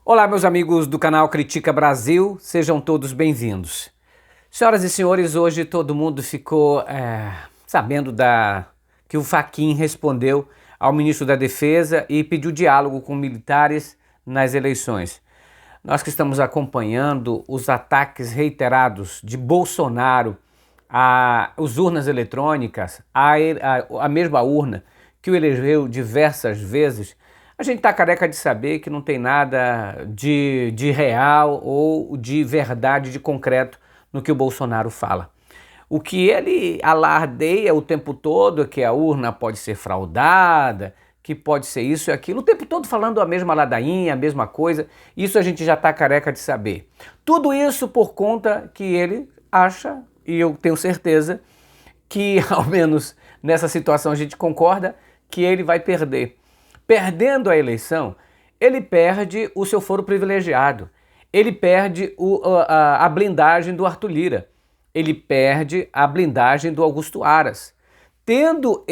Olá, meus amigos do canal Critica Brasil, sejam todos bem-vindos. Senhoras e senhores, hoje todo mundo ficou sabendo que o Fachin respondeu ao ministro da Defesa e pediu diálogo com militares nas eleições. Nós que estamos acompanhando os ataques reiterados de Bolsonaro às urnas eletrônicas, à mesma urna que o elegeu diversas vezes, a gente está careca de saber que não tem nada de real ou de verdade, de concreto no que o Bolsonaro fala. O que ele alardeia o tempo todo é que a urna pode ser fraudada, que pode ser isso e aquilo, o tempo todo falando a mesma ladainha, a mesma coisa, isso a gente já está careca de saber. Tudo isso por conta que ele acha, e eu tenho certeza, que ao menos nessa situação a gente concorda, que ele vai perder. Perdendo a eleição, ele perde o seu foro privilegiado, ele perde a blindagem do Arthur Lira, ele perde a blindagem do Augusto Aras. Tendo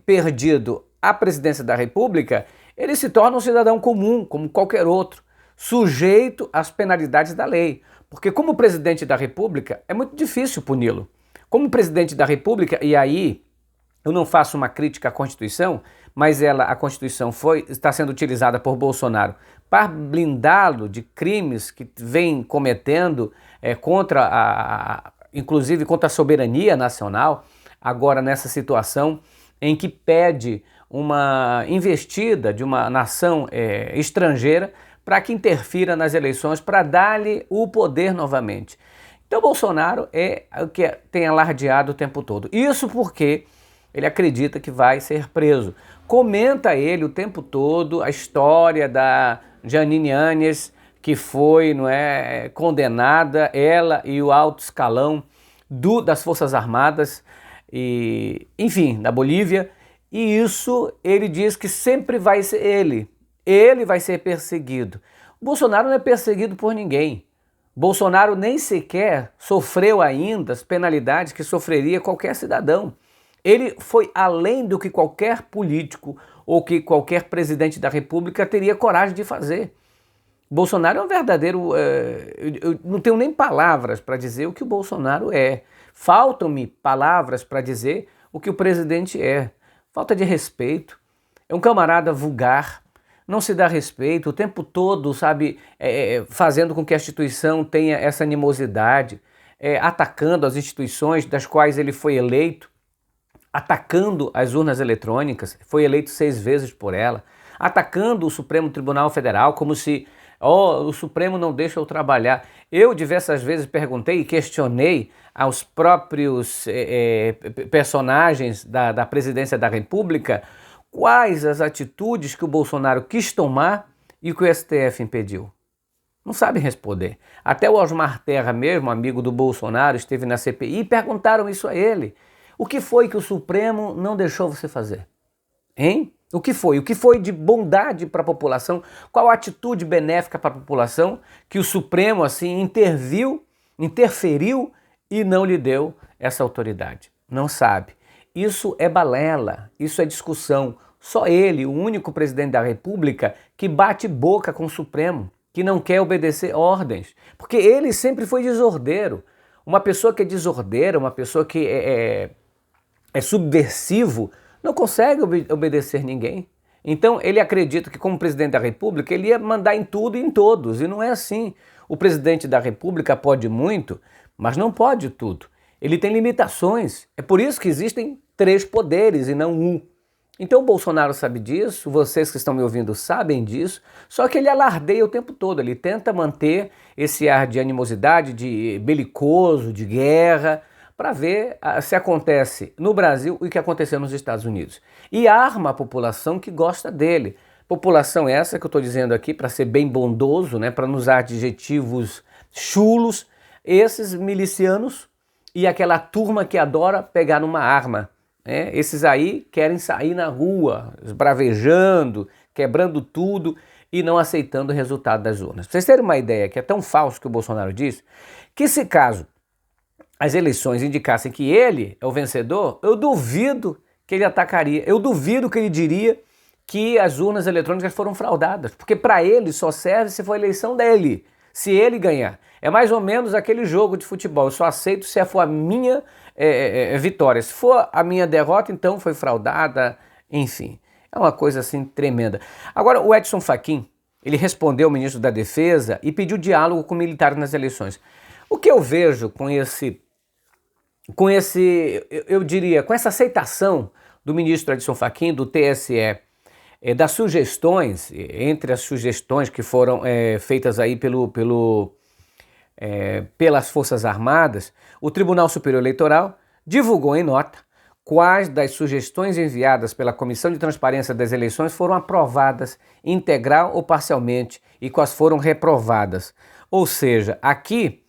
perdido a presidência da República, ele se torna um cidadão comum, como qualquer outro, sujeito às penalidades da lei. Porque como presidente da República, é muito difícil puni-lo. Como presidente da República, e aí eu não faço uma crítica à Constituição, mas a Constituição está sendo utilizada por Bolsonaro para blindá-lo de crimes que vem cometendo inclusive contra a soberania nacional, agora nessa situação em que pede uma investida de uma nação estrangeira para que interfira nas eleições, para dar-lhe o poder novamente. Então Bolsonaro é o que tem alardeado o tempo todo. Isso porque ele acredita que vai ser preso. Comenta ele o tempo todo a história da Jeanine Áñez, que foi condenada, ela e o alto escalão das Forças Armadas, da Bolívia, e isso ele diz que sempre vai ser ele vai ser perseguido. O Bolsonaro não é perseguido por ninguém. Bolsonaro nem sequer sofreu ainda as penalidades que sofreria qualquer cidadão. Ele foi além do que qualquer político ou que qualquer presidente da República teria coragem de fazer. Bolsonaro é um verdadeiro... eu não tenho nem palavras para dizer o que o Bolsonaro é. Faltam-me palavras para dizer o que o presidente é. Falta de respeito. É um camarada vulgar, não se dá respeito, o tempo todo, fazendo com que a instituição tenha essa animosidade, atacando as instituições das quais ele foi eleito, atacando as urnas eletrônicas, foi eleito 6 vezes por ela, atacando o Supremo Tribunal Federal como se o Supremo não deixa eu trabalhar. Eu diversas vezes perguntei e questionei aos próprios personagens da presidência da República quais as atitudes que o Bolsonaro quis tomar e que o STF impediu. Não sabem responder. Até o Osmar Terra mesmo, amigo do Bolsonaro, esteve na CPI e perguntaram isso a ele. O que foi que o Supremo não deixou você fazer? Hein? O que foi? O que foi de bondade para a população? Qual a atitude benéfica para a população que o Supremo interferiu e não lhe deu essa autoridade? Não sabe. Isso é balela, isso é discussão. Só ele, o único presidente da República, que bate boca com o Supremo, que não quer obedecer ordens, porque ele sempre foi desordeiro. Uma pessoa que é desordeira, uma pessoa que é subversivo, não consegue obedecer ninguém. Então ele acredita que como presidente da República ele ia mandar em tudo e em todos, e não é assim. O presidente da República pode muito, mas não pode tudo. Ele tem limitações, é por isso que existem 3 poderes e não um. Então o Bolsonaro sabe disso, vocês que estão me ouvindo sabem disso, só que ele alardeia o tempo todo, ele tenta manter esse ar de animosidade, de belicoso, de guerra, para ver se acontece no Brasil o que aconteceu nos Estados Unidos. E arma a população que gosta dele. População essa que eu estou dizendo aqui para ser bem bondoso, para não usar adjetivos chulos, esses milicianos e aquela turma que adora pegar numa arma. Esses aí querem sair na rua, esbravejando, quebrando tudo e não aceitando o resultado das urnas. Pra vocês terem uma ideia, que é tão falso que o Bolsonaro disse, que se caso as eleições indicassem que ele é o vencedor, eu duvido que ele atacaria, eu duvido que ele diria que as urnas eletrônicas foram fraudadas, porque para ele só serve se for a eleição dele, se ele ganhar. É mais ou menos aquele jogo de futebol, eu só aceito se for a minha vitória. Se for a minha derrota, então foi fraudada, enfim. É uma coisa assim tremenda. Agora, o Edson Fachin, ele respondeu ao ministro da Defesa e pediu diálogo com militares nas eleições. O que eu vejo com eu diria, com essa aceitação do ministro Edson Fachin, do TSE, das sugestões, entre as sugestões que foram feitas aí pelas Forças Armadas, o Tribunal Superior Eleitoral divulgou em nota quais das sugestões enviadas pela Comissão de Transparência das Eleições foram aprovadas integral ou parcialmente e quais foram reprovadas. Ou seja, aqui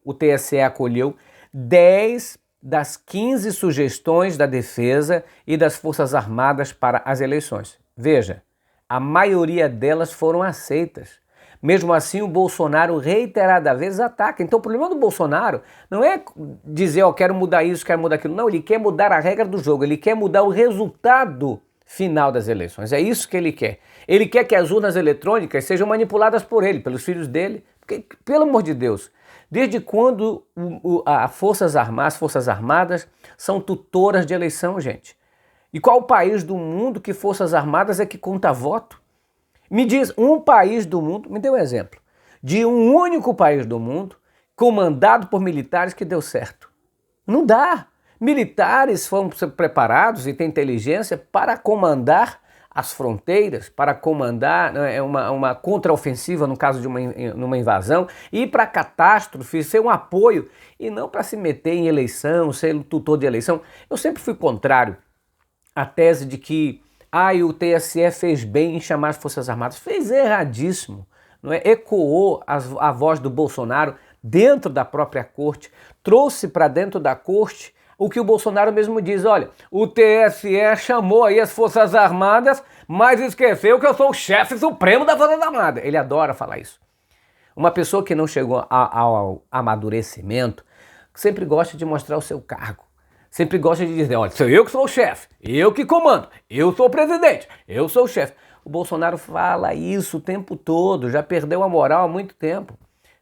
o TSE acolheu 10 das 15 sugestões da Defesa e das Forças Armadas para as eleições. Veja, a maioria delas foram aceitas. Mesmo assim, o Bolsonaro reiteradas vezes ataca. Então o problema do Bolsonaro não é dizer, quero mudar isso, quero mudar aquilo. Não, ele quer mudar a regra do jogo, ele quer mudar o resultado final das eleições. É isso que ele quer. Ele quer que as urnas eletrônicas sejam manipuladas por ele, pelos filhos dele. Porque, pelo amor de Deus, desde quando as Forças Armadas são tutoras de eleição, gente? E qual país do mundo que Forças Armadas é que conta voto? Me diz um país do mundo, me dê um exemplo, de um único país do mundo comandado por militares que deu certo. Não dá. Militares foram preparados e têm inteligência para comandar as fronteiras, para comandar uma contraofensiva no caso de uma invasão, ir para catástrofe, ser um apoio e não para se meter em eleição, ser tutor de eleição. Eu sempre fui contrário à tese de que o TSE fez bem em chamar as Forças Armadas. Fez erradíssimo. Não é? Ecoou a voz do Bolsonaro dentro da própria corte, trouxe para dentro da corte o que o Bolsonaro mesmo diz, olha, o TSE chamou aí as Forças Armadas, mas esqueceu que eu sou o chefe supremo da Força Armada. Ele adora falar isso. Uma pessoa que não chegou ao amadurecimento sempre gosta de mostrar o seu cargo. Sempre gosta de dizer, olha, sou eu que sou o chefe, eu que comando, eu sou o presidente, eu sou o chefe. O Bolsonaro fala isso o tempo todo, já perdeu a moral há muito tempo.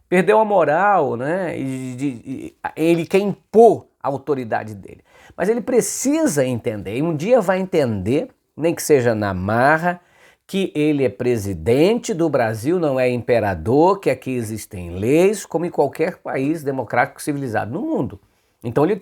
Perdeu a moral, né? Ele quer impor a autoridade dele. Mas ele precisa entender, e um dia vai entender, nem que seja na marra, que ele é presidente do Brasil, não é imperador, que aqui existem leis, como em qualquer país democrático civilizado no mundo. Então ele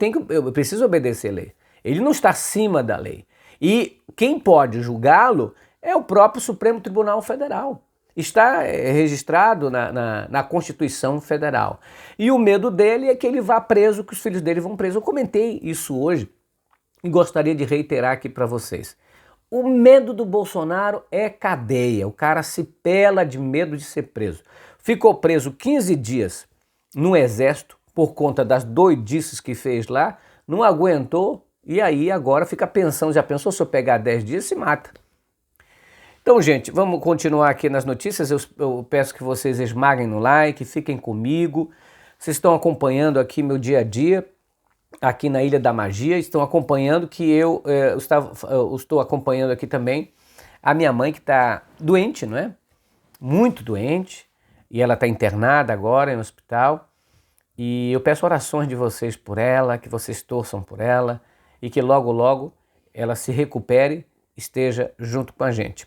precisa obedecer a lei. Ele não está acima da lei. E quem pode julgá-lo é o próprio Supremo Tribunal Federal. Está registrado na Constituição Federal. E o medo dele é que ele vá preso, que os filhos dele vão presos. Eu comentei isso hoje e gostaria de reiterar aqui para vocês. O medo do Bolsonaro é cadeia. O cara se pela de medo de ser preso. Ficou preso 15 dias no Exército por conta das doidices que fez lá, não aguentou e aí agora fica pensando, já pensou se eu pegar 10 dias se mata. Então, gente, vamos continuar aqui nas notícias. Eu peço que vocês esmaguem no like, fiquem comigo. Vocês estão acompanhando aqui meu dia a dia, aqui na Ilha da Magia. Estão acompanhando que eu estou acompanhando aqui também a minha mãe que está doente, não é? Muito doente. E ela está internada agora no hospital. E eu peço orações de vocês por ela, que vocês torçam por ela e que logo, logo ela se recupere, esteja junto com a gente.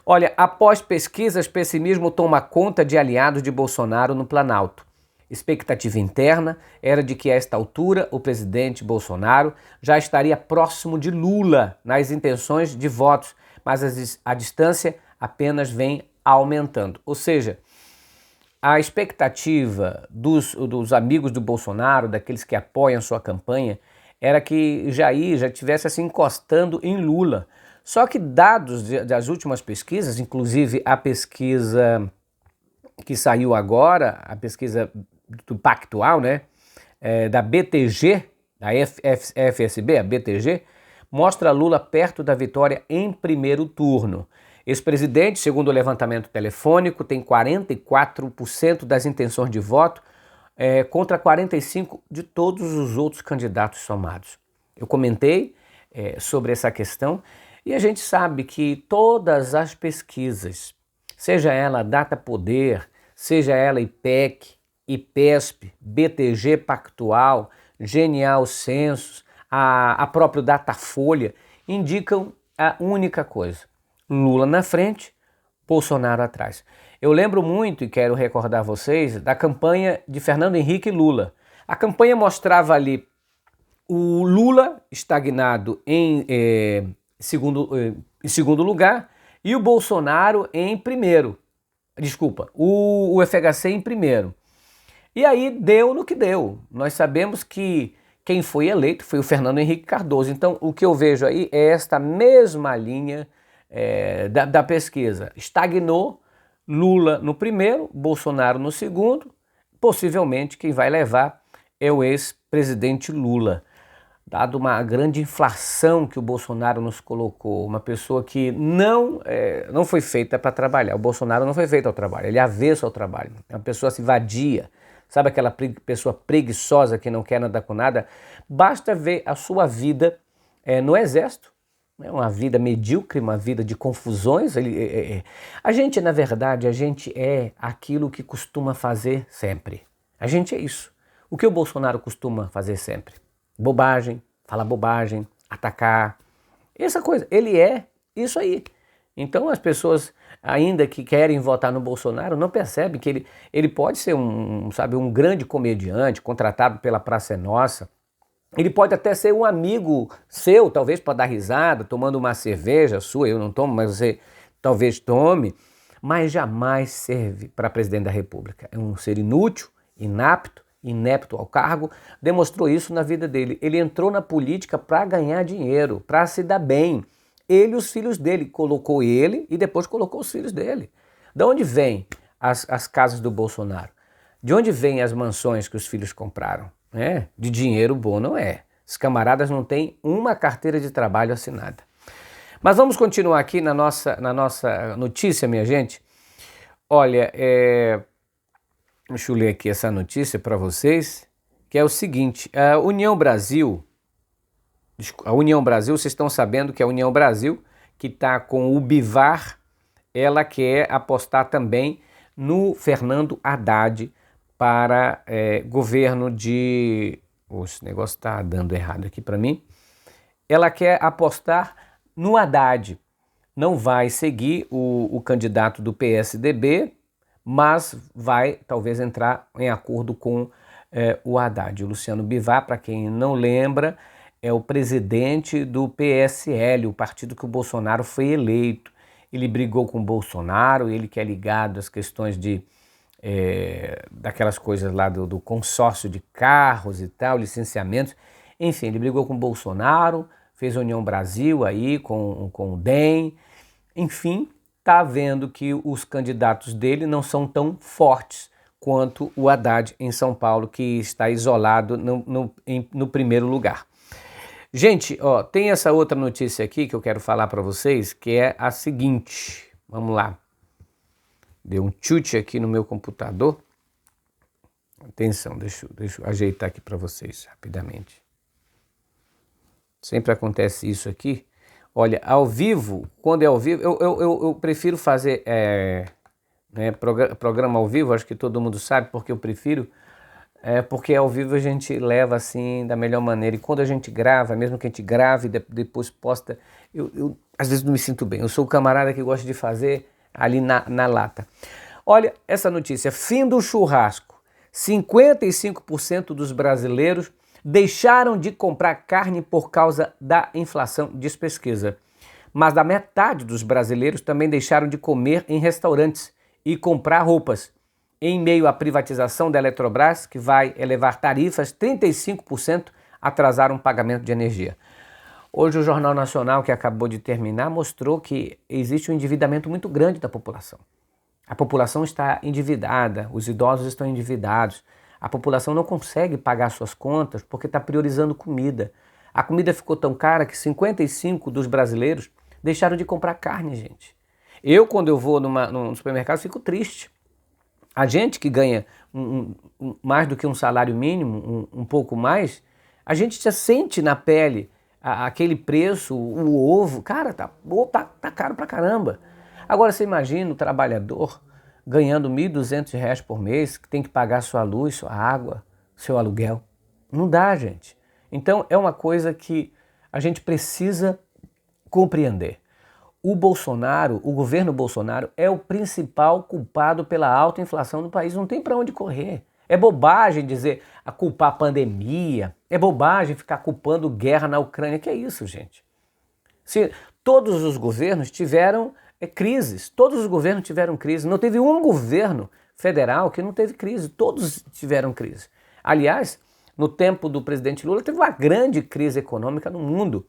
Olha, após pesquisas, pessimismo toma conta de aliados de Bolsonaro no Planalto. Expectativa interna era de que a esta altura o presidente Bolsonaro já estaria próximo de Lula nas intenções de votos, mas a distância apenas vem aumentando. Ou seja, a expectativa dos amigos do Bolsonaro, daqueles que apoiam sua campanha, era que Jair já estivesse assim encostando em Lula. Só que dados das últimas pesquisas, inclusive a pesquisa que saiu agora, a pesquisa do Pactual, né, da BTG, da FSB, a BTG, mostra Lula perto da vitória em primeiro turno. Ex-presidente, segundo o levantamento telefônico, tem 44% das intenções de voto contra 45% de todos os outros candidatos somados. Eu comentei sobre essa questão. E a gente sabe que todas as pesquisas, seja ela Datapoder, seja ela IPEC, IPESP, BTG Pactual, Genial Census, a própria Datafolha, indicam a única coisa: Lula na frente, Bolsonaro atrás. Eu lembro muito, e quero recordar vocês, da campanha de Fernando Henrique e Lula. A campanha mostrava ali o Lula estagnado em segundo lugar e o Bolsonaro em primeiro. Desculpa, o FHC em primeiro. E aí deu no que deu. Nós sabemos que quem foi eleito foi o Fernando Henrique Cardoso. Então, o que eu vejo aí é esta mesma linha da pesquisa. Estagnou, Lula no primeiro, Bolsonaro no segundo. Possivelmente quem vai levar é o ex-presidente Lula. Dado uma grande inflação que o Bolsonaro nos colocou, uma pessoa que não foi feita para trabalhar. O Bolsonaro não foi feito ao trabalho, ele é avesso ao trabalho. É uma pessoa assim, vadia. Sabe aquela pessoa preguiçosa que não quer nada com nada? Basta ver a sua vida no Exército, né? Uma vida medíocre, uma vida de confusões. A gente, na verdade, a gente é aquilo que costuma fazer sempre. A gente é isso. O que o Bolsonaro costuma fazer sempre? Bobagem, falar bobagem, atacar, essa coisa. Ele é isso aí. Então as pessoas, ainda que querem votar no Bolsonaro, não percebem que ele pode ser um grande comediante, contratado pela Praça é Nossa. Ele pode até ser um amigo seu, talvez para dar risada, tomando uma cerveja sua. Eu não tomo, mas você talvez tome. Mas jamais serve para presidente da República. É um ser inútil, inepto ao cargo, demonstrou isso na vida dele. Ele entrou na política para ganhar dinheiro, para se dar bem. Ele e os filhos dele, colocou ele e depois colocou os filhos dele. De onde vêm as casas do Bolsonaro? De onde vêm as mansões que os filhos compraram? De dinheiro bom não é. Os camaradas não têm uma carteira de trabalho assinada. Mas vamos continuar aqui na nossa notícia, minha gente. Olha, deixa eu ler aqui essa notícia para vocês, que é o seguinte: a União Brasil, vocês estão sabendo que a União Brasil, que está com o Bivar, ela quer apostar também no Fernando Haddad para governo de... Esse negócio está dando errado aqui para mim. Ela quer apostar no Haddad. Não vai seguir o candidato do PSDB, mas vai talvez entrar em acordo com o Haddad. O Luciano Bivar, para quem não lembra, é o presidente do PSL, o partido que o Bolsonaro foi eleito. Ele brigou com o Bolsonaro, ele que é ligado às questões daquelas coisas lá do consórcio de carros e tal, licenciamentos. Enfim, ele brigou com o Bolsonaro, fez a União Brasil aí com o DEM, enfim... Está vendo que os candidatos dele não são tão fortes quanto o Haddad em São Paulo, que está isolado no primeiro lugar. Gente, tem essa outra notícia aqui que eu quero falar para vocês, que é a seguinte. Vamos lá. Deu um chute aqui no meu computador. Atenção, deixa eu ajeitar aqui para vocês rapidamente. Sempre acontece isso aqui. Olha, ao vivo, quando é ao vivo, eu prefiro fazer programa ao vivo, acho que todo mundo sabe porque eu prefiro, porque ao vivo a gente leva assim da melhor maneira. E quando a gente grava, mesmo que a gente grave e depois posta, eu às vezes não me sinto bem. Eu sou o camarada que gosta de fazer ali na lata. Olha essa notícia: fim do churrasco. 55% dos brasileiros deixaram de comprar carne por causa da inflação, diz pesquisa. Mas da metade dos brasileiros também deixaram de comer em restaurantes e comprar roupas. Em meio à privatização da Eletrobras, que vai elevar tarifas, 35% atrasaram o pagamento de energia. Hoje o Jornal Nacional, que acabou de terminar, mostrou que existe um endividamento muito grande da população. A população está endividada, os idosos estão endividados. A população não consegue pagar suas contas porque está priorizando comida. A comida ficou tão cara que 55% dos brasileiros deixaram de comprar carne, gente. Eu, quando eu vou num supermercado, fico triste. A gente que ganha mais do que um salário mínimo, um pouco mais, a gente já sente na pele aquele preço, o ovo, cara, tá caro pra caramba. Agora você imagina o trabalhador ganhando R$ 1.200 por mês, que tem que pagar sua luz, sua água, seu aluguel. Não dá, gente. Então é uma coisa que a gente precisa compreender. O Bolsonaro, o governo Bolsonaro é o principal culpado pela alta inflação do país, não tem para onde correr. É bobagem dizer a culpar a pandemia, é bobagem ficar culpando guerra na Ucrânia, que é isso, gente? Se todos os governos tiveram crises, todos os governos tiveram crise, não teve um governo federal que não teve crise, todos tiveram crise. Aliás, no tempo do presidente Lula teve uma grande crise econômica no mundo.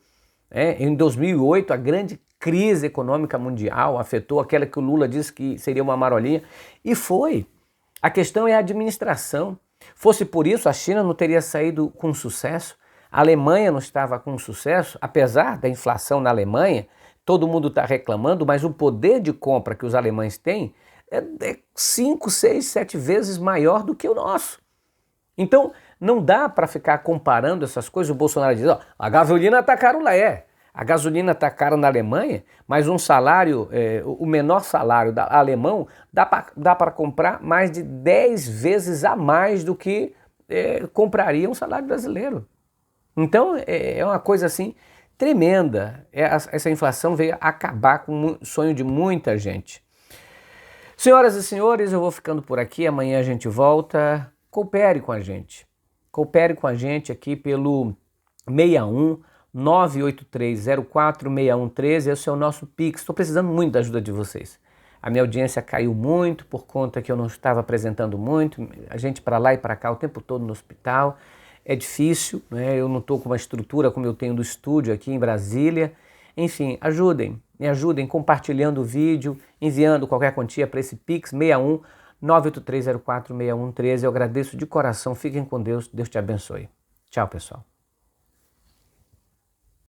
Em 2008, a grande crise econômica mundial afetou aquela que o Lula disse que seria uma marolinha, e foi. A questão é a administração. Fosse por isso, a China não teria saído com sucesso, a Alemanha não estava com sucesso, apesar da inflação na Alemanha, todo mundo está reclamando, mas o poder de compra que os alemães têm é 5, 6, 7 vezes maior do que o nosso. Então, não dá para ficar comparando essas coisas. O Bolsonaro diz, a gasolina está caro lá, a gasolina está cara na Alemanha, mas um salário, o menor salário alemão, dá para comprar mais de 10 vezes a mais do que compraria um salário brasileiro. Então é uma coisa assim tremenda. Essa inflação veio acabar com o sonho de muita gente. Senhoras e senhores, eu vou ficando por aqui, amanhã a gente volta. Coopere com a gente. Coopere com a gente aqui pelo 61 98304 6113, esse é o nosso Pix. Estou precisando muito da ajuda de vocês. A minha audiência caiu muito por conta que eu não estava apresentando muito, a gente para lá e para cá o tempo todo no hospital. É difícil, né? Eu não estou com uma estrutura como eu tenho do estúdio aqui em Brasília. Enfim, me ajudem compartilhando o vídeo, enviando qualquer quantia para esse Pix 61 98304 6113. Eu agradeço de coração, fiquem com Deus, Deus te abençoe. Tchau, pessoal.